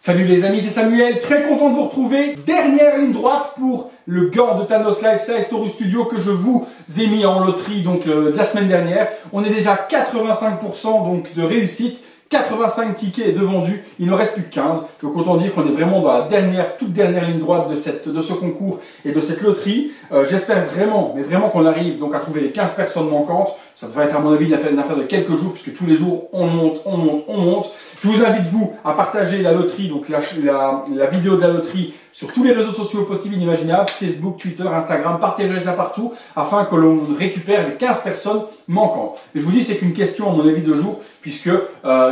Salut les amis, c'est Samuel, très content de vous retrouver. Dernière ligne droite pour le gant de Thanos Life Size Taurus Studio que je vous ai mis en loterie donc la semaine dernière. On est déjà à 85% donc de réussite. 85 tickets de vendus, il ne reste plus que 15. Donc autant dire qu'on est vraiment dans la toute dernière ligne droite de ce concours et de cette loterie. J'espère vraiment, mais vraiment qu'on arrive donc à trouver les 15 personnes manquantes. Ça devrait être à mon avis une affaire de quelques jours puisque tous les jours on monte. Je vous invite vous à partager la loterie, donc la vidéo de la loterie sur tous les réseaux sociaux possibles et inimaginables, Facebook, Twitter, Instagram, partagez ça partout afin que l'on récupère les 15 personnes manquantes. Et je vous dis, c'est qu'une question à mon avis de jours puisque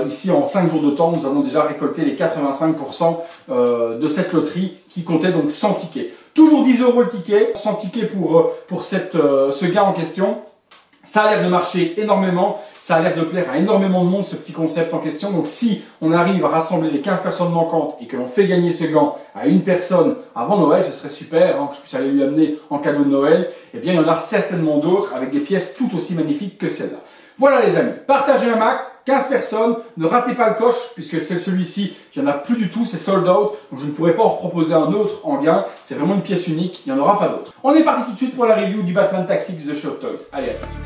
ici en 5 jours de temps, nous avons déjà récolté les 85% de cette loterie qui comptait donc 100 tickets. Toujours 10 € le ticket, 100 tickets pour ce gars en question. Ça a l'air de marcher énormément, ça a l'air de plaire à énormément de monde ce petit concept en question. Donc si on arrive à rassembler les 15 personnes manquantes et que l'on fait gagner ce gant à une personne avant Noël, ce serait super, hein, que je puisse aller lui amener en cadeau de Noël. Eh bien il y en a certainement d'autres avec des pièces tout aussi magnifiques que celle-là. Voilà les amis, partagez un max, 15 personnes, ne ratez pas le coche puisque celui-ci, il n'y en a plus du tout, c'est sold out, donc je ne pourrai pas en proposer un autre en gain, c'est vraiment une pièce unique, il n'y en aura pas d'autre. On est parti tout de suite pour la review du Batman Tactics de chez Hot Toys. Allez, à tout de suite.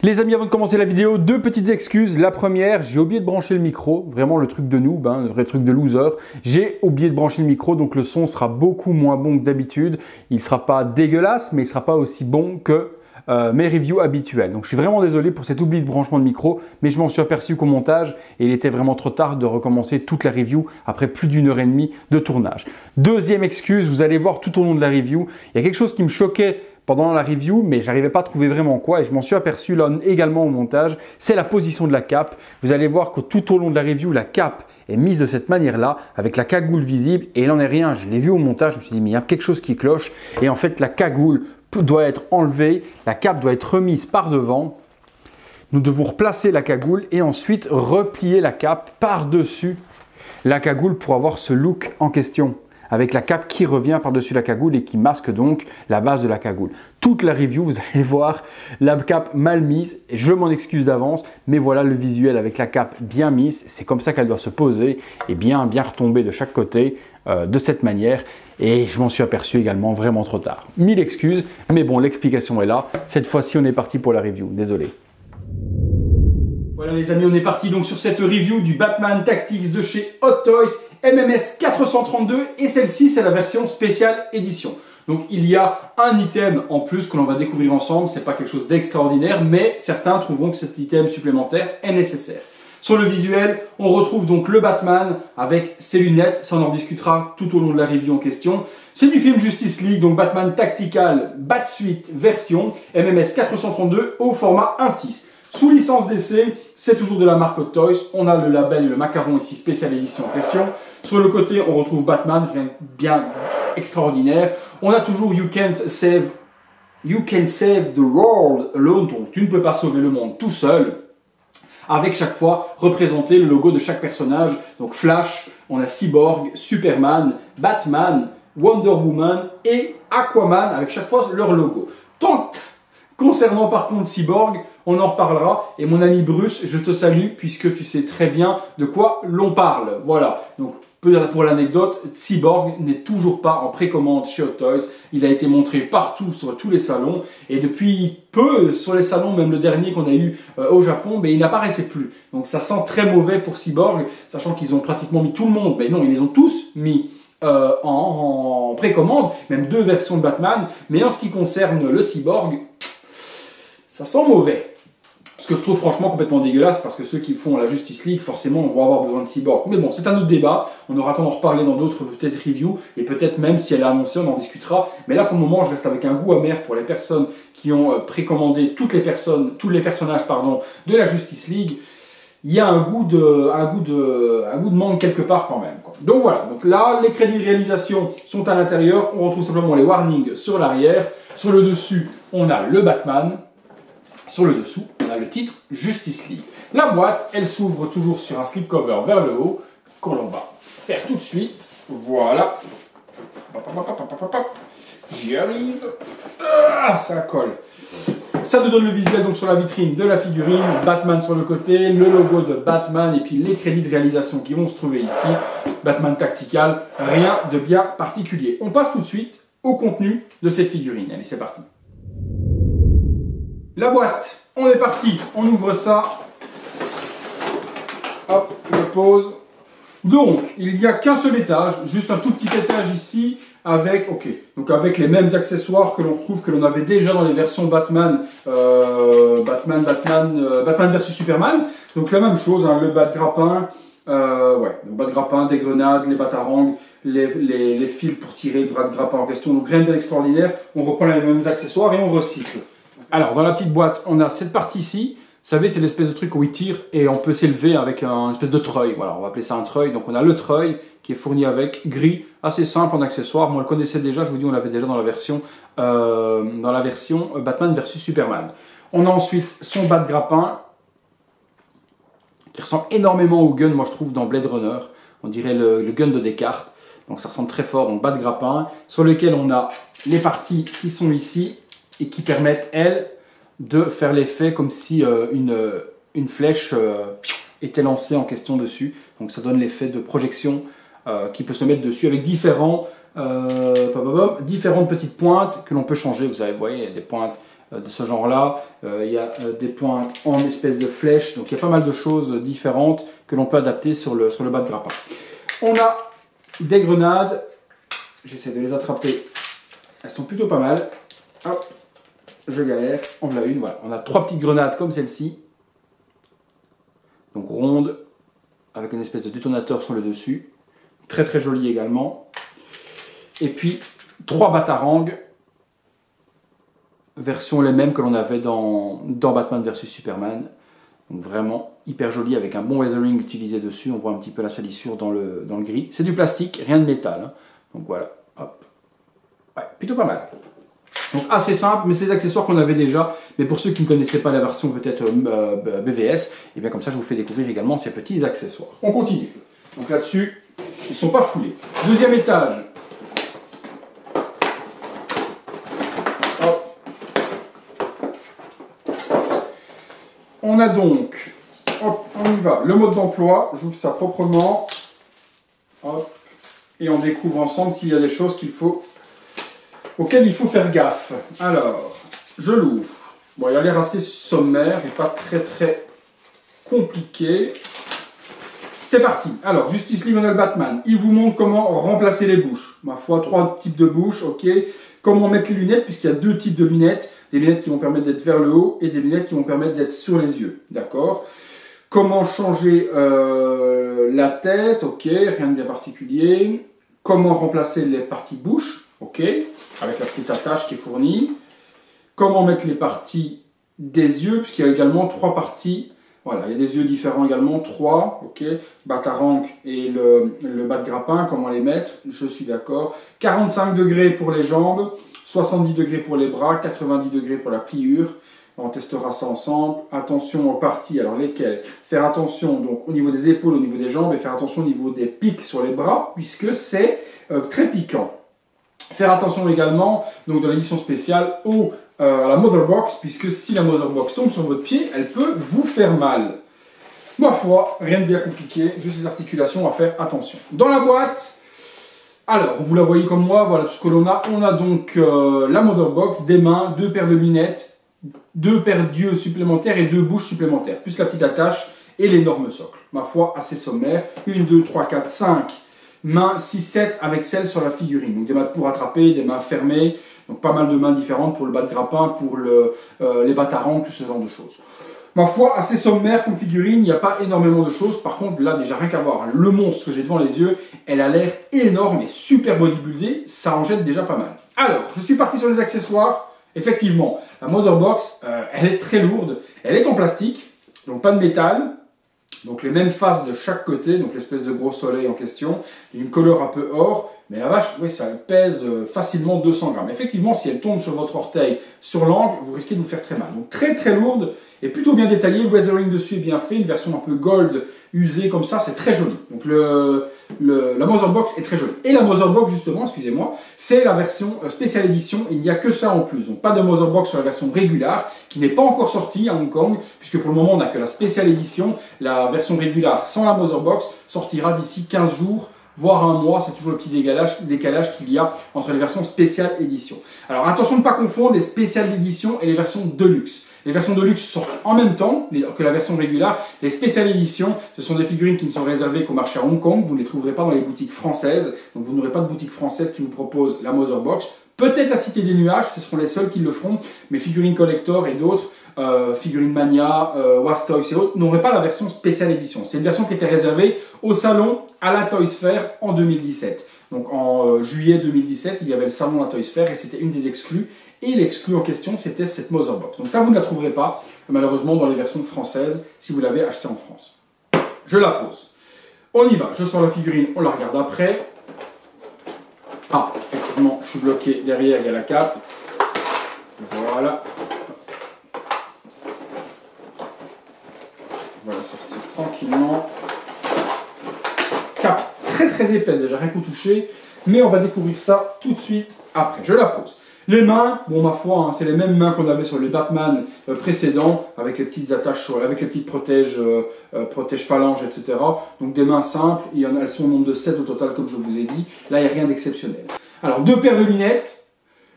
Les amis, avant de commencer la vidéo, deux petites excuses. La première, j'ai oublié de brancher le micro, vraiment le truc de noob, hein, le vrai truc de loser. J'ai oublié de brancher le micro, donc le son sera beaucoup moins bon que d'habitude. Il ne sera pas dégueulasse, mais il ne sera pas aussi bon que mes reviews habituelles. Donc je suis vraiment désolé pour cet oubli de branchement de micro, mais je m'en suis aperçu qu'au montage, et il était vraiment trop tard de recommencer toute la review après plus d'1 heure et demie de tournage. Deuxième excuse, vous allez voir tout au long de la review, il y a quelque chose qui me choquait pendant la review, mais j'arrivais pas à trouver vraiment quoi et je m'en suis aperçu là également au montage, c'est la position de la cape. Vous allez voir que tout au long de la review, la cape est mise de cette manière-là, avec la cagoule visible et il n'en est rien. Je l'ai vu au montage, je me suis dit mais il y a quelque chose qui cloche et en fait la cagoule doit être enlevée, la cape doit être remise par devant. Nous devons replacer la cagoule et ensuite replier la cape par-dessus la cagoule pour avoir ce look en question, avec la cape qui revient par-dessus la cagoule et qui masque donc la base de la cagoule. Toute la review, vous allez voir la cape mal mise, et je m'en excuse d'avance, mais voilà le visuel avec la cape bien mise, c'est comme ça qu'elle doit se poser et bien retomber de chaque côté de cette manière. Et je m'en suis aperçu également vraiment trop tard. 1000 excuses, mais bon, l'explication est là. Cette fois-ci, on est parti pour la review, désolé. Voilà les amis, on est parti donc sur cette review du Batman Tactics de chez Hot Toys MMS 432 et celle-ci c'est la version spéciale édition. Donc il y a un item en plus que l'on va découvrir ensemble, c'est pas quelque chose d'extraordinaire mais certains trouveront que cet item supplémentaire est nécessaire. Sur le visuel, on retrouve donc le Batman avec ses lunettes, ça on en discutera tout au long de la review en question. C'est du film Justice League, donc Batman Tactical Batsuite version MMS 432 au format 1/6. Sous licence DC, c'est toujours de la marque Hot Toys. On a le label et le macaron ici, spécial édition en question. Sur le côté, on retrouve Batman, bien extraordinaire. On a toujours You can save the world alone. Donc tu ne peux pas sauver le monde tout seul. Avec chaque fois représenté le logo de chaque personnage. Donc Flash, on a Cyborg, Superman, Batman, Wonder Woman et Aquaman avec chaque fois leur logo. Concernant par contre Cyborg, on en reparlera. Et mon ami Bruce, je te salue puisque tu sais très bien de quoi l'on parle. Voilà. Donc pour l'anecdote, Cyborg n'est toujours pas en précommande chez Hot Toys. Il a été montré partout sur tous les salons. Et depuis peu, sur les salons, même le dernier qu'on a eu au Japon, mais il n'apparaissait plus. Donc ça sent très mauvais pour Cyborg, sachant qu'ils ont pratiquement mis tout le monde. Mais non, ils les ont tous mis en précommande, même 2 versions de Batman. Mais en ce qui concerne le Cyborg, ça sent mauvais. Ce que je trouve franchement complètement dégueulasse parce que ceux qui font la Justice League, forcément, vont avoir besoin de Cyborg. Mais bon, c'est un autre débat. On aura le temps d'en reparler dans d'autres peut-être reviews. Et peut-être même si elle est annoncée, on en discutera. Mais là, pour le moment, je reste avec un goût amer pour les personnes qui ont précommandé tous les personnages de la Justice League. Il y a un goût de manque quelque part quand même, quoi. Donc voilà. Donc là, les crédits de réalisation sont à l'intérieur. On retrouve simplement les warnings sur l'arrière. Sur le dessus, on a le Batman. Sur le dessous, on a le titre Justice League. La boîte, elle s'ouvre toujours sur un slipcover vers le haut, que l'on va faire tout de suite. Voilà. J'y arrive. Ah, ça colle. Ça nous donne le visuel donc sur la vitrine de la figurine, Batman sur le côté, le logo de Batman et puis les crédits de réalisation qui vont se trouver ici. Batman Tactical, rien de bien particulier. On passe tout de suite au contenu de cette figurine. Allez, c'est parti. La boîte, on est parti, on ouvre ça. Hop, je pose. Donc, il n'y a qu'un seul étage, juste un tout petit étage ici, avec, avec les mêmes accessoires que l'on retrouve, que l'on avait déjà dans les versions Batman, Batman versus Superman. Donc la même chose, hein, le bas de grappin, le bas de grappin, des grenades, les batarangs, les fils pour tirer le bras de grappin en question. Donc rien de bien extraordinaire, on reprend les mêmes accessoires et on recycle. Alors, dans la petite boîte, on a cette partie ici. Vous savez, c'est l'espèce de truc où il tire et on peut s'élever avec un espèce de treuil. Voilà, on va appeler ça un treuil. Donc on a le treuil qui est fourni avec gris, assez simple en accessoire. Moi, on le connaissait déjà, je vous dis, on l'avait déjà dans la version Batman versus Superman. On a ensuite son bas de grappin qui ressemble énormément au gun, moi je trouve, dans Blade Runner. On dirait le gun de Descartes. Donc ça ressemble très fort, donc bas de grappin, sur lequel on a les parties qui sont ici et qui permettent, elles, de faire l'effet comme si une flèche était lancée en question dessus. Donc ça donne l'effet de projection qui peut se mettre dessus avec différentes petites pointes que l'on peut changer. Vous voyez, il y a des pointes de ce genre-là. Il y a des pointes en espèce de flèche. Donc il y a pas mal de choses différentes que l'on peut adapter sur le bas de grappin. On a des grenades. J'essaie de les attraper. Elles sont plutôt pas mal. Hop. Je galère, en voilà une, voilà. On a 3 petites grenades comme celle-ci. Donc ronde, avec une espèce de détonateur sur le dessus. Très très joli également. Et puis 3 batarangs. Version les mêmes que l'on avait dans Batman vs Superman. Donc vraiment hyper joli avec un bon weathering utilisé dessus. On voit un petit peu la salissure dans le gris. C'est du plastique, rien de métal. Hein. Donc voilà, hop. Ouais, plutôt pas mal. Donc assez simple, mais c'est des accessoires qu'on avait déjà. Mais pour ceux qui ne connaissaient pas la version peut-être BVS, et bien comme ça je vous fais découvrir également ces petits accessoires. On continue. Donc là-dessus, ils ne sont pas foulés. Deuxième étage. Hop. On a donc, hop, on y va, le mode d'emploi. J'ouvre ça proprement. Hop. Et on découvre ensemble s'il y a des choses auquel il faut faire gaffe. Alors, je l'ouvre. Bon, il a l'air assez sommaire et pas très très compliqué. C'est parti. Alors, Justice League Unlimited Batman, il vous montre comment remplacer les bouches. Ma foi, 3 types de bouches, ok. Comment mettre les lunettes, puisqu'il y a 2 types de lunettes. Des lunettes qui vont permettre d'être vers le haut et des lunettes qui vont permettre d'être sur les yeux. D'accord. Comment changer la tête, ok, rien de bien particulier. Comment remplacer les parties bouche, ok, avec la petite attache qui est fournie. Comment mettre les parties des yeux, puisqu'il y a également 3 parties. Voilà, il y a des yeux différents également, 3, ok. Batarang et le bas de grappin, comment les mettre, je suis d'accord. 45 degrés pour les jambes, 70 degrés pour les bras, 90 degrés pour la pliure. On testera ça ensemble. Attention aux parties, alors lesquelles? Faire attention donc au niveau des épaules, au niveau des jambes, et faire attention au niveau des pics sur les bras, puisque c'est très piquant. Faire attention également, donc dans l'édition spéciale, à la Motherbox, puisque si la Motherbox tombe sur votre pied, elle peut vous faire mal. Ma foi, rien de bien compliqué, juste les articulations à faire attention. Dans la boîte, alors, vous la voyez comme moi, voilà tout ce que l'on a. On a donc la Motherbox, des mains, 2 paires de lunettes, 2 paires d'yeux supplémentaires et 2 bouches supplémentaires, plus la petite attache et l'énorme socle. Ma foi, assez sommaire. 1, 2, 3, 4, 5 mains, 6, 7 avec celle sur la figurine. Donc des mains pour attraper, des mains fermées, donc pas mal de mains différentes pour le bas de grappin, pour les batarangs, tout ce genre de choses. Ma foi, assez sommaire comme figurine, il n'y a pas énormément de choses. Par contre, là, déjà, rien qu'à voir, hein, le monstre que j'ai devant les yeux, elle a l'air énorme et super bodybuildée. Ça en jette déjà pas mal. Alors, je suis parti sur les accessoires. Effectivement, la Motherbox, elle est très lourde. Elle est en plastique, donc pas de métal. Donc les mêmes faces de chaque côté, donc l'espèce de gros soleil en question. Une couleur un peu or. Mais la vache, oui, ça pèse facilement 200 grammes. Effectivement, si elle tombe sur votre orteil, sur l'angle, vous risquez de vous faire très mal. Donc très très lourde et plutôt bien détaillée. Le weathering dessus est bien fait, une version un peu gold usée comme ça, c'est très joli. Donc la Motherbox est très jolie. Et la Motherbox justement, excusez-moi, c'est la version spéciale édition. Il n'y a que ça en plus. Donc pas de Motherbox sur la version régulière qui n'est pas encore sortie à Hong Kong, puisque pour le moment on n'a que la spéciale édition. La version régulière sans la Motherbox sortira d'ici 15 jours. Voire un mois, c'est toujours le petit décalage qu'il y a entre les versions spéciales édition. Alors attention de ne pas confondre les spéciales édition et les versions deluxe. Les versions deluxe sortent en même temps que la version régulière. Les spéciales éditions, ce sont des figurines qui ne sont réservées qu'au marché à Hong Kong. Vous ne les trouverez pas dans les boutiques françaises. Donc vous n'aurez pas de boutique française qui vous propose la Motherbox. Peut-être la Cité des Nuages, ce seront les seuls qui le feront. Mais Figurines Collector et d'autres, Figurine Mania, Was Toys et autres, n'auraient pas la version spéciale édition. C'est une version qui était réservée au salon à la Toys Fair en 2017. Donc en juillet 2017, il y avait le salon à la Toys Fair et c'était une des exclus. Et l'exclu en question, c'était cette Motherbox. Donc ça, vous ne la trouverez pas, malheureusement, dans les versions françaises, si vous l'avez achetée en France. Je la pose. On y va. Je sors la figurine, on la regarde après. Ah, effectivement, je suis bloqué derrière, il y a la cape. Voilà. On va la sortir tranquillement. Cape très très épaisse, déjà rien qu'au toucher. Mais on va découvrir ça tout de suite après. Je la pose. Les mains, bon ma foi, hein, c'est les mêmes mains qu'on avait sur les Batman précédents, avec les petites attaches, avec les petites protèges phalanges, etc. Donc des mains simples, elles sont au nombre de 7 au total, comme je vous ai dit. Là, il n'y a rien d'exceptionnel. Alors, 2 paires de lunettes.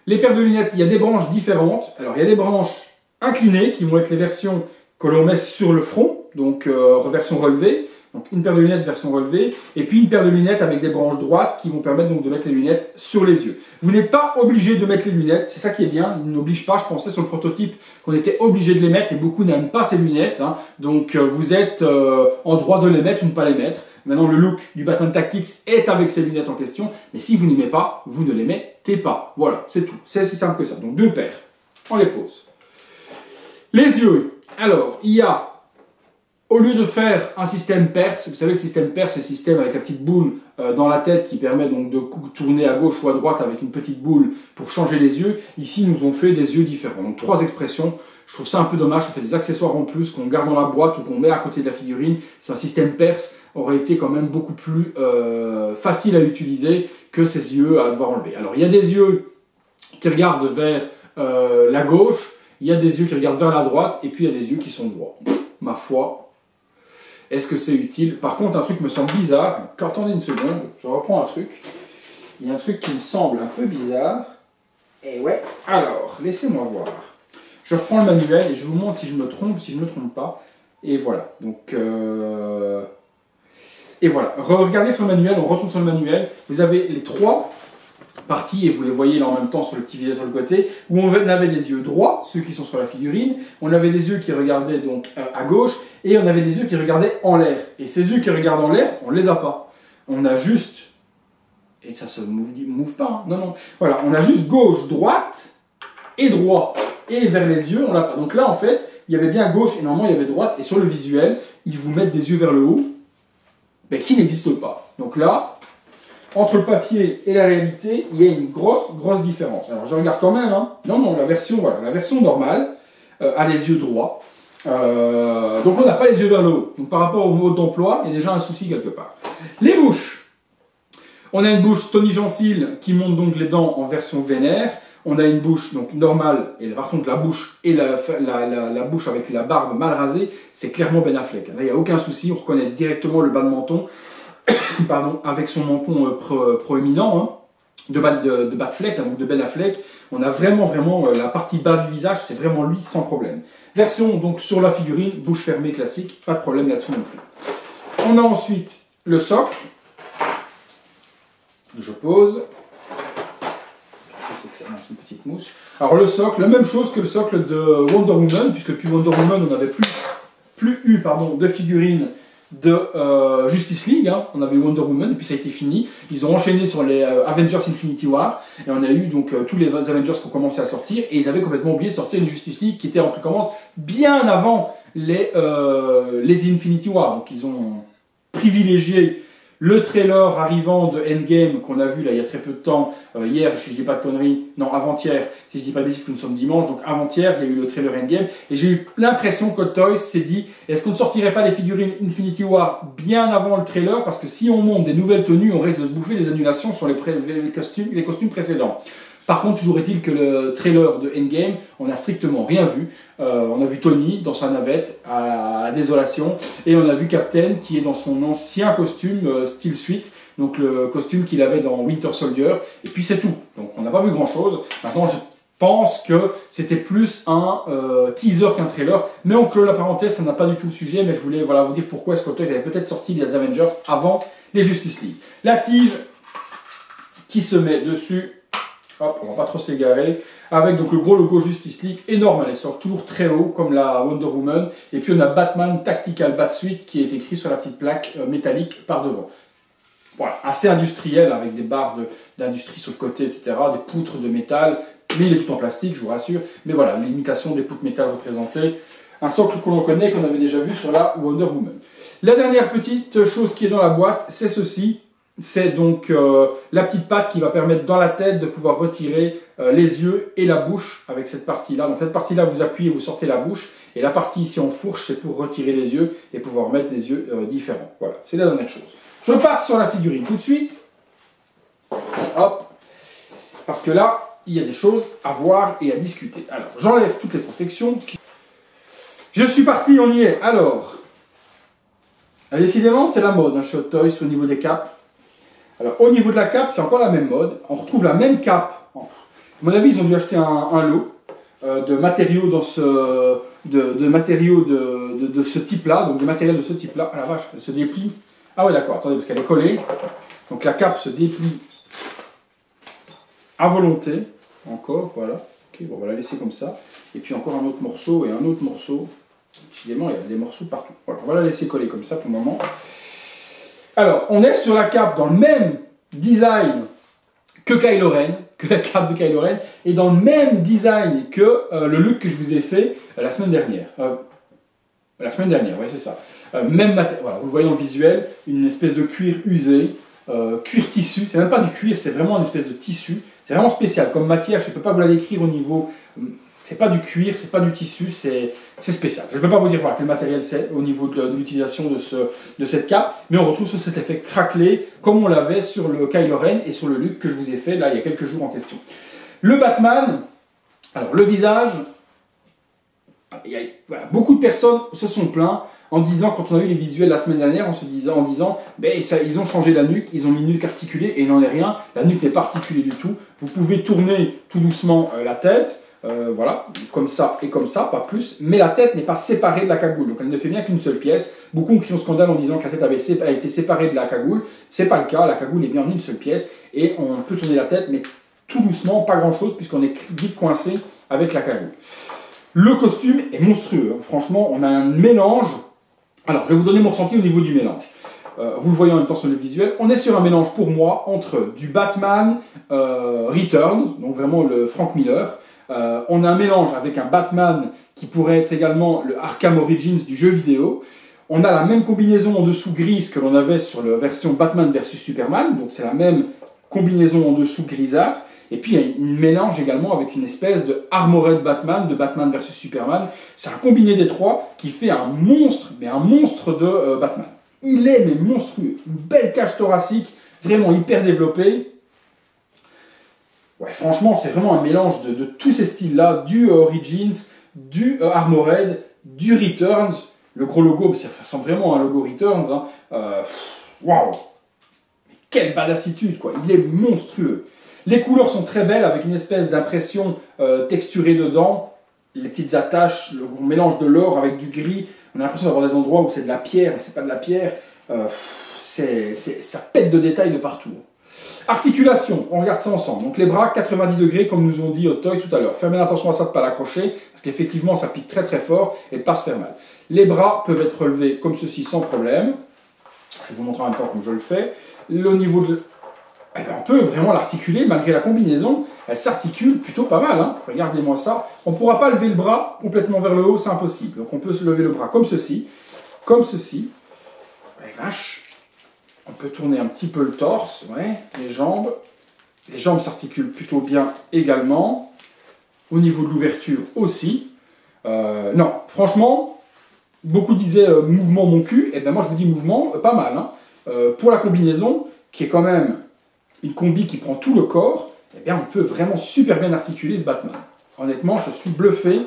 Les paires de lunettes, il y a des branches différentes. Alors, il y a des branches inclinées, qui vont être les versions que l'on met sur le front, donc version relevée. Donc une paire de lunettes version relevée, et puis une paire de lunettes avec des branches droites qui vont permettre donc de mettre les lunettes sur les yeux. Vous n'êtes pas obligé de mettre les lunettes, c'est ça qui est bien, il n'oblige pas, je pensais sur le prototype qu'on était obligé de les mettre, et beaucoup n'aiment pas ces lunettes, hein. Donc vous êtes en droit de les mettre ou ne pas les mettre. Maintenant le look du Batman Tactics est avec ces lunettes en question, mais si vous n'y mettez pas, vous ne les mettez pas. Voilà, c'est tout, c'est aussi simple que ça. Donc 2 paires, on les pose. Les yeux, alors il y a... Au lieu de faire un système perce, vous savez le système perce, c'est le système avec la petite boule dans la tête qui permet donc de tourner à gauche ou à droite avec une petite boule pour changer les yeux. Ici, ils nous ont fait des yeux différents. Donc 3 expressions. Je trouve ça un peu dommage. Ça fait des accessoires en plus qu'on garde dans la boîte ou qu'on met à côté de la figurine. C'est un système perce aurait été quand même beaucoup plus facile à utiliser que ces yeux à devoir enlever. Alors il y a des yeux qui regardent vers la gauche, il y a des yeux qui regardent vers la droite et puis il y a des yeux qui sont droits. Ma foi. Est-ce que c'est utile? Par contre, un truc me semble bizarre. Attendez une seconde, je reprends un truc. Il y a un truc qui me semble un peu bizarre. Et ouais, alors, laissez-moi voir. Je reprends le manuel et je vous montre si je me trompe, si je ne me trompe pas. Et voilà. Donc, et voilà. Regardez sur le manuel, on retourne sur le manuel. Vous avez les 3 parties, et vous les voyez là en même temps sur le petit visage sur le côté, où on avait les yeux droits, ceux qui sont sur la figurine, on avait des yeux qui regardaient donc à gauche, et on avait des yeux qui regardaient en l'air. Et ces yeux qui regardent en l'air, on ne les a pas. On a juste, et ça se move pas, hein. Non, non, voilà, on a juste gauche, droite, et droit. Et vers les yeux, on l'a pas. Donc là, en fait, il y avait bien gauche, et normalement il y avait droite, et sur le visuel, ils vous mettent des yeux vers le haut, mais qui n'existent pas. Donc là, entre le papier et la réalité, il y a une grosse différence. Alors je regarde quand même, hein. Non, non, la version normale a les yeux droits. Donc on n'a pas les yeux vers le haut. Donc par rapport au mode d'emploi, il y a déjà un souci quelque part. Les bouches. On a une bouche Tony Gensil qui monte donc les dents en version vénère. On a une bouche donc normale, et par contre la bouche et la bouche avec la barbe mal rasée, c'est clairement Ben Affleck. Là, il n'y a aucun souci, on reconnaît directement le bas de menton. Pardon, avec son menton proéminent, hein, de Batfleck, donc de Ben Affleck. On a vraiment la partie bas du visage, c'est vraiment lui sans problème. Version donc sur la figurine, bouche fermée classique, pas de problème là-dessus non plus. On a ensuite le socle. Je pose. C'est une petite mousse. Alors le socle, la même chose que le socle de Wonder Woman, puisque depuis Wonder Woman, on n'avait plus eu de figurines de Justice League, hein. On avait Wonder Woman et puis ça a été fini. Ils ont enchaîné sur les Avengers Infinity War et on a eu donc tous les Avengers qui ont commencé à sortir, et ils avaient complètement oublié de sortir une Justice League qui était en précommande bien avant les Infinity War. Donc ils ont privilégié le trailer arrivant de Endgame qu'on a vu là il y a très peu de temps, hier si je dis pas de conneries, non avant-hier, si je dis pas de bêtises, nous sommes dimanche, donc avant-hier il y a eu le trailer Endgame, et j'ai eu l'impression que Toys s'est dit, est-ce qu'on ne sortirait pas les figurines Infinity War bien avant le trailer, parce que si on monte des nouvelles tenues, on risque de se bouffer les annulations sur les costumes précédents. Par contre, toujours est-il que le trailer de Endgame, on n'a strictement rien vu. On a vu Tony dans sa navette à la désolation, et on a vu Captain qui est dans son ancien costume Steel Suit, donc le costume qu'il avait dans Winter Soldier, et puis c'est tout. Donc on n'a pas vu grand-chose. Maintenant, je pense que c'était plus un teaser qu'un trailer, mais on clôt la parenthèse, ça n'a pas du tout le sujet, mais je voulais voilà, vous dire pourquoi est-ce que Toys avait peut-être sorti les Avengers avant les Justice League. La tige qui se met dessus. Hop, on va pas trop s'égarer, avec donc le gros logo Justice League, énorme, elle sort toujours très haut, comme la Wonder Woman, et puis on a Batman Tactical Batsuit qui est écrit sur la petite plaque métallique par devant. Voilà, assez industriel, avec des barres d'industrie sur le côté, etc., des poutres de métal, mais il est tout en plastique, je vous rassure, mais voilà, l'imitation des poutres métal représentées, un socle que l'on connaît, qu'on avait déjà vu sur la Wonder Woman. La dernière petite chose qui est dans la boîte, c'est ceci. C'est donc la petite patte qui va permettre dans la tête de pouvoir retirer les yeux et la bouche avec cette partie-là. Donc cette partie-là, vous appuyez, vous sortez la bouche. Et la partie ici en fourche, c'est pour retirer les yeux et pouvoir mettre des yeux différents. Voilà, c'est la dernière chose. Je passe sur la figurine tout de suite. Hop. Parce que là, il y a des choses à voir et à discuter. Alors, j'enlève toutes les protections. Je suis parti, on y est. Alors, décidément, c'est la mode hein, chez Hot Toys au niveau des capes. Alors, au niveau de la cape, c'est encore la même mode. On retrouve la même cape. À mon avis, ils ont dû acheter un lot de matériaux dans matériaux de ce type-là, donc de matériel de ce type-là. Ah la vache, elle se déplie. Ah ouais, d'accord, attendez, parce qu'elle est collée. Donc la cape se déplie à volonté. Encore, voilà. Ok, bon, on va la laisser comme ça. Et puis encore un autre morceau et un autre morceau. Décidément, il y a des morceaux partout. Voilà, on va la laisser coller comme ça pour le moment. Alors, on est sur la cape dans le même design que Kylo Ren, que la cape de Kylo Ren, et dans le même design que le look que je vous ai fait la semaine dernière. La semaine dernière, oui, c'est ça. Même matériel, voilà, vous le voyez dans le visuel, une espèce de cuir usé, cuir tissu, c'est même pas du cuir, c'est vraiment une espèce de tissu. C'est vraiment spécial, comme matière, je ne peux pas vous la décrire au niveau... C'est pas du cuir, c'est pas du tissu, c'est spécial. Je ne peux pas vous dire voilà, quel matériel c'est au niveau de l'utilisation de cette cape, mais on retrouve sur cet effet craquelé, comme on l'avait sur le Kylo Ren et sur le look que je vous ai fait là il y a quelques jours en question. Le Batman, alors le visage, voilà, beaucoup de personnes se sont plaints en disant, quand on a eu les visuels la semaine dernière, en disant ben, ils ont changé la nuque, ils ont mis une nuque articulée, et il n'en est rien, la nuque n'est pas articulée du tout. Vous pouvez tourner tout doucement la tête, voilà, comme ça et comme ça, pas plus, mais la tête n'est pas séparée de la cagoule, donc elle ne fait bien qu'une seule pièce. Beaucoup ont crié au scandale en disant que la tête a été séparée de la cagoule, c'est pas le cas, la cagoule est bien en une seule pièce, et on peut tourner la tête, mais tout doucement, pas grand chose, puisqu'on est vite coincé avec la cagoule. Le costume est monstrueux, hein. Franchement, on a un mélange. Alors, je vais vous donner mon ressenti au niveau du mélange. Vous le voyez en même temps sur le visuel. On est sur un mélange pour moi entre du Batman Returns, donc vraiment le Frank Miller. On a un mélange avec un Batman qui pourrait être également le Arkham Origins du jeu vidéo. On a la même combinaison en dessous grise que l'on avait sur la version Batman vs Superman, donc c'est la même combinaison en dessous grisâtre. Et puis il y a un mélange également avec une espèce de Armored Batman, de Batman vs Superman. C'est un combiné des trois qui fait un monstre, mais un monstre de Batman. Il est mais monstrueux, une belle cage thoracique, vraiment hyper développée. Ouais, franchement, c'est vraiment un mélange de tous ces styles-là, du Origins, du Armored, du Returns. Le gros logo, ça ressemble vraiment à un logo Returns. Hein. Waouh! Quelle badassitude, quoi! Il est monstrueux. Les couleurs sont très belles, avec une espèce d'impression texturée dedans. Les petites attaches, le mélange de l'or avec du gris. On a l'impression d'avoir des endroits où c'est de la pierre, et c'est pas de la pierre. Ça pète de détails de partout. Articulation, on regarde ça ensemble. Donc les bras, 90 degrés, comme nous ont dit Hot Toys tout à l'heure. Faites bien attention à ça de ne pas l'accrocher, parce qu'effectivement, ça pique très très fort et de ne pas se faire mal. Les bras peuvent être relevés comme ceci sans problème. Je vais vous montrer en même temps comme je le fais. Le niveau de... Eh bien, on peut vraiment l'articuler, malgré la combinaison. Elle s'articule plutôt pas mal. Hein. Regardez-moi ça. On ne pourra pas lever le bras complètement vers le haut, c'est impossible. Donc on peut se lever le bras comme ceci. Comme ceci. Eh vache. On peut tourner un petit peu le torse, ouais, les jambes. Les jambes s'articulent plutôt bien également. Au niveau de l'ouverture aussi. Non, franchement, beaucoup disaient mouvement mon cul. Et bien moi je vous dis mouvement, pas mal. Hein. Pour la combinaison, qui est quand même une combi qui prend tout le corps, eh bien on peut vraiment super bien articuler ce Batman. Honnêtement, je suis bluffé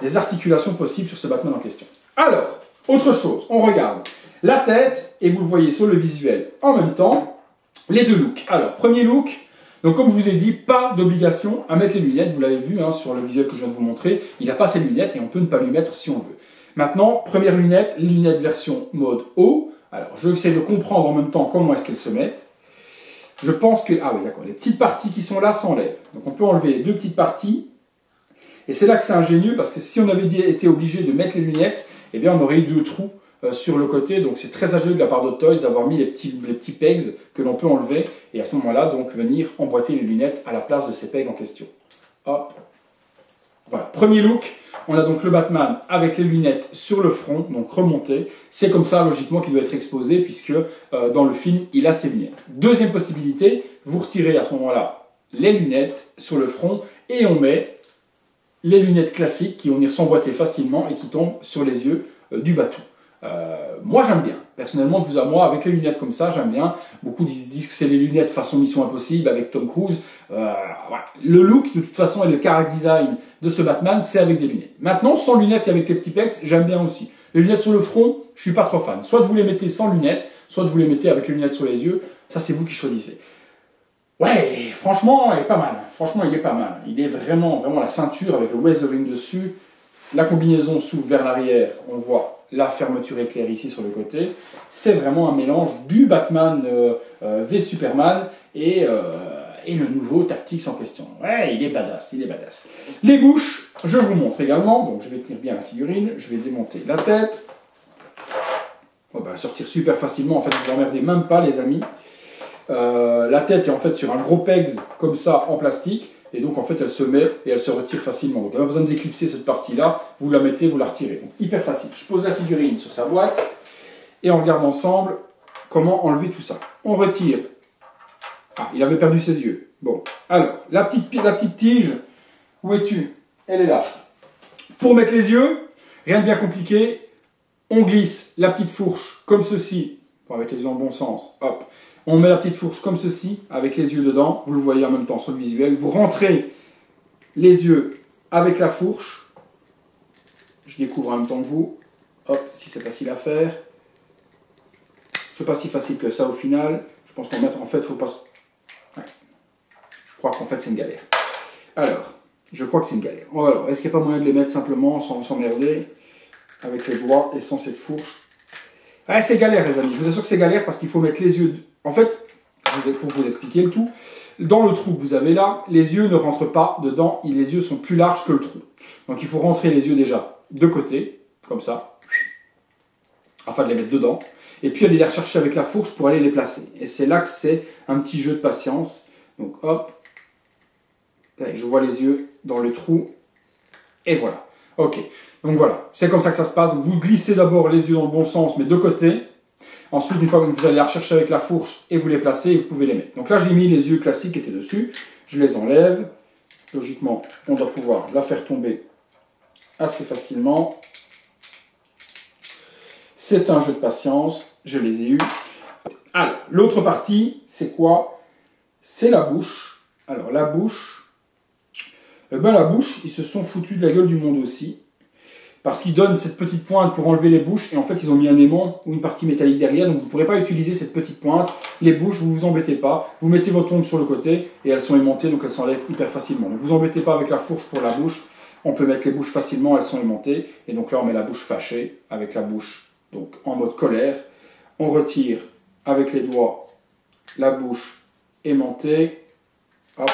des articulations possibles sur ce Batman en question. Alors, autre chose, on regarde la tête, et vous le voyez sur le visuel en même temps, les deux looks. Alors, premier look, donc comme je vous ai dit, pas d'obligation à mettre les lunettes, vous l'avez vu hein, sur le visuel que je viens de vous montrer, il n'a pas ses lunettes et on peut ne pas lui mettre si on veut. Maintenant, première lunette, les lunettes version mode haut. Alors, je vais essayer de comprendre en même temps comment est-ce qu'elles se mettent. Je pense que, ah oui d'accord, les petites parties qui sont là s'enlèvent. Donc on peut enlever les deux petites parties. Et c'est là que c'est ingénieux, parce que si on avait été obligé de mettre les lunettes, eh bien on aurait eu deux trous sur le côté. Donc c'est très ingénieux de la part de Toys d'avoir mis les petits pegs que l'on peut enlever. Et à ce moment-là, donc venir emboîter les lunettes à la place de ces pegs en question. Hop. Voilà, premier look. On a donc le Batman avec les lunettes sur le front, donc remontées. C'est comme ça, logiquement, qu'il doit être exposé, puisque dans le film, il a ses lunettes. Deuxième possibilité, vous retirez à ce moment-là les lunettes sur le front et on met les lunettes classiques qui vont venir s'emboîter facilement et qui tombent sur les yeux du Batou. Moi j'aime bien, personnellement de vous à moi, avec les lunettes comme ça, j'aime bien. Beaucoup disent que c'est les lunettes façon Mission Impossible avec Tom Cruise. Voilà. Le look de toute façon et le character design de ce Batman, c'est avec des lunettes. Maintenant, sans lunettes et avec les petits pecs, j'aime bien aussi. Les lunettes sur le front, je suis pas trop fan. Soit vous les mettez sans lunettes, soit vous les mettez avec les lunettes sur les yeux. Ça c'est vous qui choisissez. Ouais, franchement, il est pas mal. Franchement, il est pas mal. Il est vraiment, vraiment la ceinture avec le weathering dessus. La combinaison s'ouvre vers l'arrière. On voit la fermeture éclair ici sur le côté. C'est vraiment un mélange du Batman v Superman et le nouveau Tactics en question. Ouais, il est badass, il est badass. Les bouches, je vous montre également. Donc, je vais tenir bien la figurine. Je vais démonter la tête. On va sortir super facilement. En fait, vous emmerdez même pas, les amis. La tête est en fait sur un gros pegs comme ça en plastique et donc en fait elle se met et elle se retire facilement, donc il n'y a pas besoin d'éclipser cette partie là, vous la mettez, vous la retirez, donc hyper facile. Je pose la figurine sur sa boîte et on regarde ensemble comment enlever tout ça. On retire, ah il avait perdu ses yeux, bon alors la petite tige, où es-tu? Elle est là. Pour mettre les yeux, rien de bien compliqué, on glisse la petite fourche comme ceci, pour mettre les yeux dans le bon sens, hop. On met la petite fourche comme ceci, avec les yeux dedans. Vous le voyez en même temps sur le visuel. Vous rentrez les yeux avec la fourche. Je découvre en même temps que vous. Hop, si c'est facile à faire. C'est pas si facile que ça au final. Je pense qu'en fait, faut pas... Ouais. Je crois qu'en fait, c'est une galère. Alors, je crois que c'est une galère. Alors, est-ce qu'il n'y a pas moyen de les mettre simplement sans s'emmerder avec les doigts et sans cette fourche? Ouais, c'est galère, les amis. Je vous assure que c'est galère parce qu'il faut mettre les yeux... En fait, pour vous expliquer le tout, dans le trou que vous avez là, les yeux ne rentrent pas dedans. Les yeux sont plus larges que le trou. Donc il faut rentrer les yeux déjà de côté, comme ça, afin de les mettre dedans. Et puis aller les rechercher avec la fourche pour aller les placer. Et c'est là que c'est un petit jeu de patience. Donc hop, là, je vois les yeux dans le trou. Et voilà. Ok. Donc voilà, c'est comme ça que ça se passe. Donc, vous glissez d'abord les yeux dans le bon sens, mais de côté. Ensuite, une fois que vous allez les rechercher avec la fourche et vous les placez, et vous pouvez les mettre. Donc là, j'ai mis les yeux classiques qui étaient dessus. Je les enlève. Logiquement, on doit pouvoir la faire tomber assez facilement. C'est un jeu de patience. Je les ai eus. Alors, l'autre partie, c'est quoi? C'est la bouche. Alors, la bouche, ils se sont foutus de la gueule du monde aussi. Parce qu'ils donnent cette petite pointe pour enlever les bouches, et en fait ils ont mis un aimant ou une partie métallique derrière, donc vous ne pourrez pas utiliser cette petite pointe. Les bouches, vous vous embêtez pas, vous mettez votre ongle sur le côté, et elles sont aimantées, donc elles s'enlèvent hyper facilement. Donc vous embêtez pas avec la fourche pour la bouche, on peut mettre les bouches facilement, elles sont aimantées, et donc là on met la bouche fâchée, avec la bouche donc en mode colère. On retire avec les doigts la bouche aimantée, hop,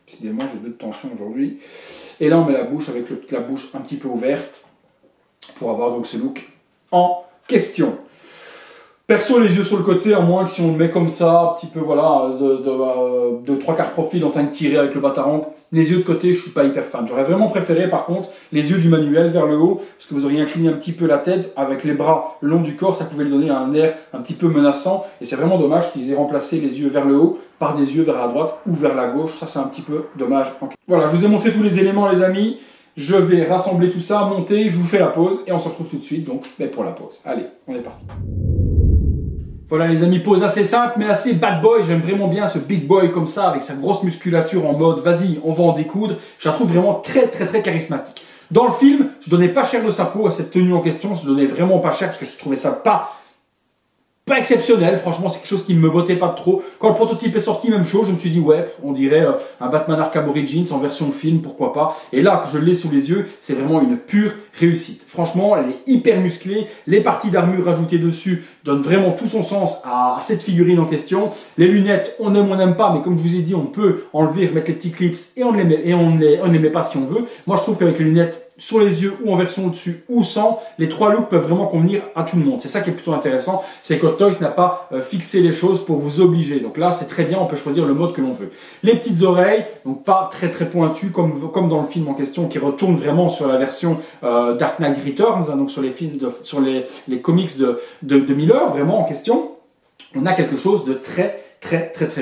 décidément j'ai 2 de tension aujourd'hui. Et là, on met la bouche avec la bouche un petit peu ouverte pour avoir donc ce look en question. Perso, les yeux sur le côté, à moins que si on le met comme ça, un petit peu, voilà, de 3/4 profil en train de tirer avec le batarangue, les yeux de côté, je suis pas hyper fan. J'aurais vraiment préféré, par contre, les yeux du manuel vers le haut, parce que vous auriez incliné un petit peu la tête avec les bras le long du corps, ça pouvait lui donner un air un petit peu menaçant, et c'est vraiment dommage qu'ils aient remplacé les yeux vers le haut par des yeux vers la droite ou vers la gauche. Ça, c'est un petit peu dommage. Voilà, je vous ai montré tous les éléments, les amis. Je vais rassembler tout ça, monter, je vous fais la pause, et on se retrouve tout de suite, donc, pour la pause. Allez, on est parti. Voilà les amis, pause assez simple mais assez bad boy, j'aime vraiment bien ce big boy comme ça avec sa grosse musculature en mode vas-y on va en découdre, je la trouve vraiment très charismatique. Dans le film, je donnais pas cher de sa peau à cette tenue en question, je donnais vraiment pas cher parce que je trouvais ça pas exceptionnel, franchement c'est quelque chose qui ne me bottait pas trop. Quand le prototype est sorti, même chose, je me suis dit ouais, on dirait un Batman Arkham Origins en version film, pourquoi pas. Et là, que je l'ai sous les yeux, c'est vraiment une pure réussite. Franchement, elle est hyper musclée, les parties d'armure rajoutées dessus donnent vraiment tout son sens à cette figurine en question. Les lunettes, on aime ou on n'aime pas, mais comme je vous ai dit, on peut enlever, remettre les petits clips et on ne les met pas si on veut. Moi je trouve qu'avec les lunettes sur les yeux ou en version au-dessus ou sans, les trois looks peuvent vraiment convenir à tout le monde. C'est ça qui est plutôt intéressant, c'est que Hot Toys n'a pas fixé les choses pour vous obliger. Donc là, c'est très bien, on peut choisir le mode que l'on veut. Les petites oreilles, donc pas très pointues comme dans le film en question, qui retourne vraiment sur la version Dark Knight Returns, hein, donc sur les films, sur les comics de Miller, vraiment en question. On a quelque chose de très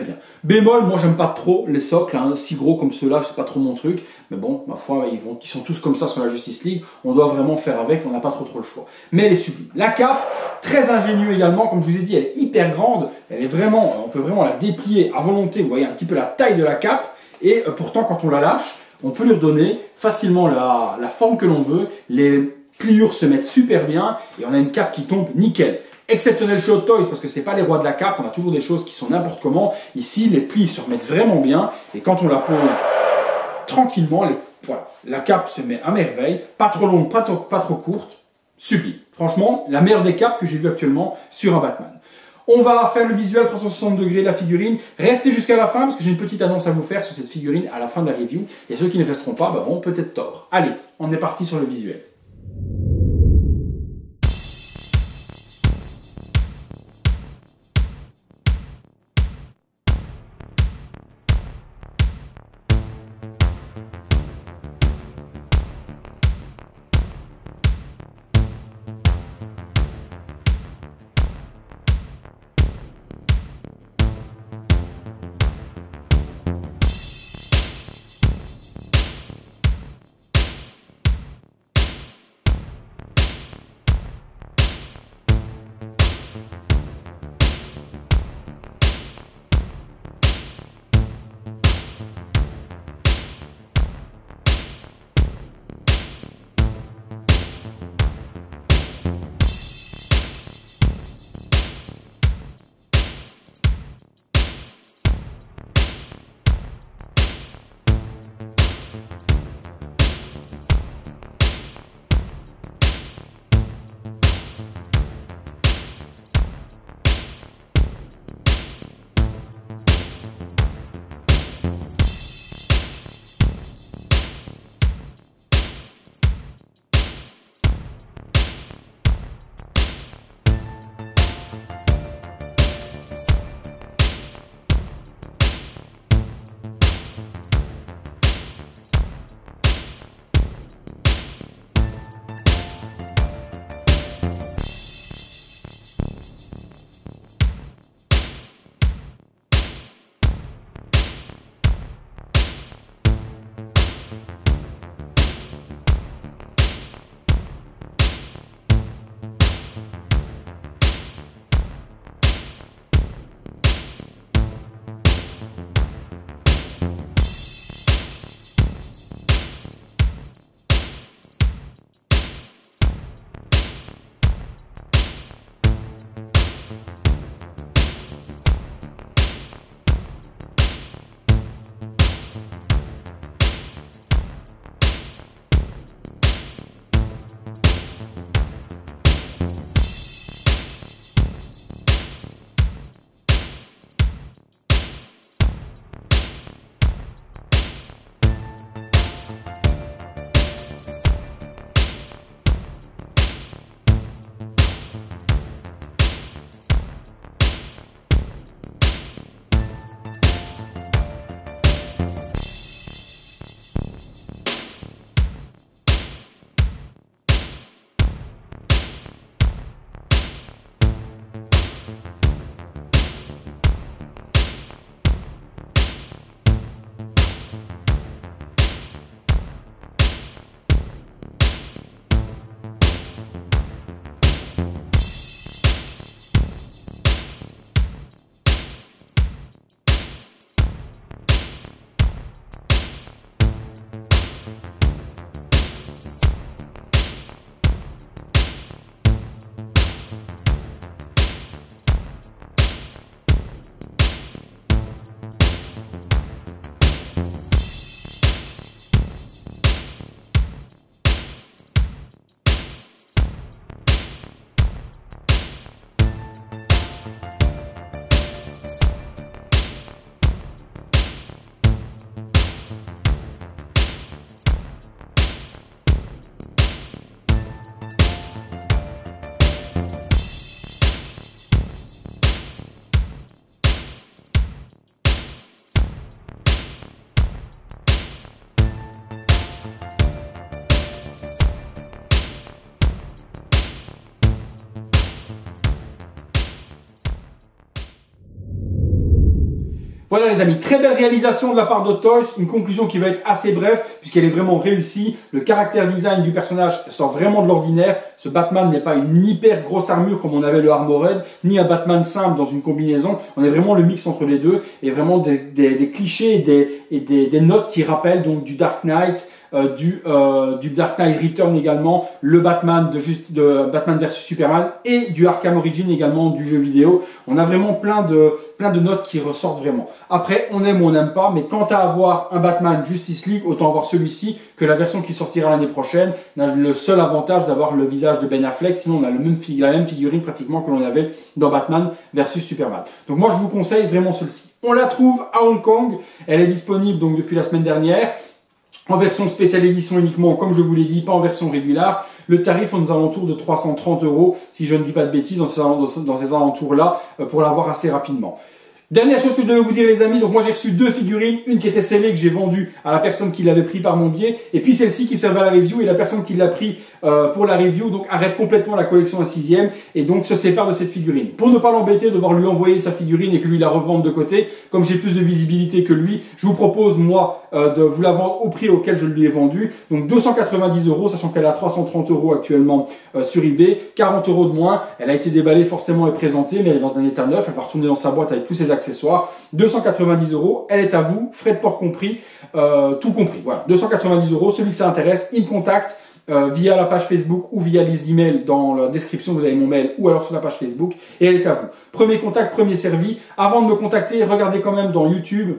bien. Bémol, moi j'aime pas trop les socles, hein, si gros comme ceux-là, c'est pas trop mon truc, mais bon, ma foi, ils sont tous comme ça sur la Justice League, on doit vraiment faire avec, on n'a pas trop le choix. Mais elle est sublime. La cape, très ingénieuse également, comme je vous ai dit, elle est hyper grande, elle est vraiment, on peut vraiment la déplier à volonté, vous voyez un petit peu la taille de la cape, et pourtant quand on la lâche, on peut lui redonner facilement la forme que l'on veut, les pliures se mettent super bien, et on a une cape qui tombe nickel. Exceptionnel chez Hot Toys parce que c'est pas les rois de la cape, on a toujours des choses qui sont n'importe comment. Ici, les plis se remettent vraiment bien et quand on la pose tranquillement, voilà, la cape se met à merveille, pas trop longue, pas trop courte, sublime. Franchement, la meilleure des capes que j'ai vues actuellement sur un Batman. On va faire le visuel 360 degrés de la figurine. Restez jusqu'à la fin parce que j'ai une petite annonce à vous faire sur cette figurine à la fin de la review. Et ceux qui ne resteront pas auront peut-être tort. Allez, on est parti sur le visuel. Voilà les amis, très belle réalisation de la part de Toys, une conclusion qui va être assez brève puisqu'elle est vraiment réussie. Le caractère design du personnage sort vraiment de l'ordinaire. Ce Batman n'est pas une hyper grosse armure comme on avait le Armored, ni un Batman simple dans une combinaison. On est vraiment le mix entre les deux et vraiment des clichés et des notes qui rappellent donc du Dark Knight, du Dark Knight Return également, le Batman de Batman vs Superman et du Arkham Origin également du jeu vidéo. On a vraiment plein de notes qui ressortent vraiment. Après, on aime ou on n'aime pas, mais quant à avoir un Batman Justice League, autant avoir celui-ci que la version qui sortira l'année prochaine. On a le seul avantage d'avoir le visage de Ben Affleck, sinon on a la même figurine pratiquement que l'on avait dans Batman vs Superman. Donc moi je vous conseille vraiment celle-ci. On la trouve à Hong Kong, elle est disponible donc depuis la semaine dernière. En version spéciale édition uniquement, comme je vous l'ai dit, pas en version régulière. Le tarif est aux alentours de 330 €, si je ne dis pas de bêtises, dans ces alentours-là, pour l'avoir assez rapidement. Dernière chose que je devais vous dire les amis, donc moi j'ai reçu deux figurines, une qui était scellée que j'ai vendue à la personne qui l'avait pris par mon biais, et puis celle-ci qui servait à la review, et la personne qui l'a pris pour la review donc arrête complètement la collection à 6e et donc se sépare de cette figurine. Pour ne pas l'embêter, devoir lui envoyer sa figurine et que lui la revende de côté, comme j'ai plus de visibilité que lui, je vous propose moi de vous la vendre au prix auquel je lui ai vendu, donc 290 €, sachant qu'elle est à 330 € actuellement sur eBay, 40 € de moins, elle a été déballée forcément et présentée, mais elle est dans un état neuf, elle va retourner dans sa boîte avec tous ses accessoires, 290 €, elle est à vous, frais de port compris, tout compris, voilà, 290 €, celui que ça intéresse, il me contacte via la page Facebook ou via les emails dans la description, vous avez mon mail ou alors sur la page Facebook, et elle est à vous. Premier contact, premier servi. Avant de me contacter, regardez quand même dans YouTube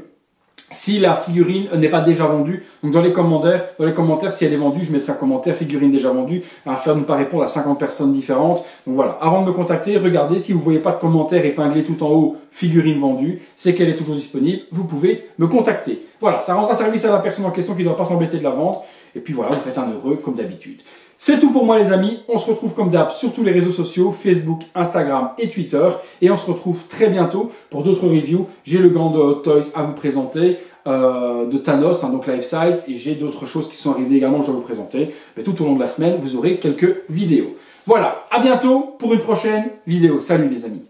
si la figurine n'est pas déjà vendue. Donc dans les commentaires, si elle est vendue, je mettrai un commentaire figurine déjà vendue, afin de ne pas répondre à 50 personnes différentes. Donc voilà, avant de me contacter, regardez, si vous ne voyez pas de commentaire épinglé tout en haut, figurine vendue, c'est qu'elle est toujours disponible, vous pouvez me contacter. Voilà, ça rendra service à la personne en question qui ne doit pas s'embêter de la vendre. Et puis voilà, vous faites un heureux comme d'habitude. C'est tout pour moi les amis, on se retrouve comme d'hab sur tous les réseaux sociaux, Facebook, Instagram et Twitter. Et on se retrouve très bientôt pour d'autres reviews. J'ai le gant de Hot Toys à vous présenter, de Thanos, donc Life Size. Et j'ai d'autres choses qui sont arrivées également, je vais vous présenter. Mais tout au long de la semaine, vous aurez quelques vidéos. Voilà, à bientôt pour une prochaine vidéo. Salut les amis.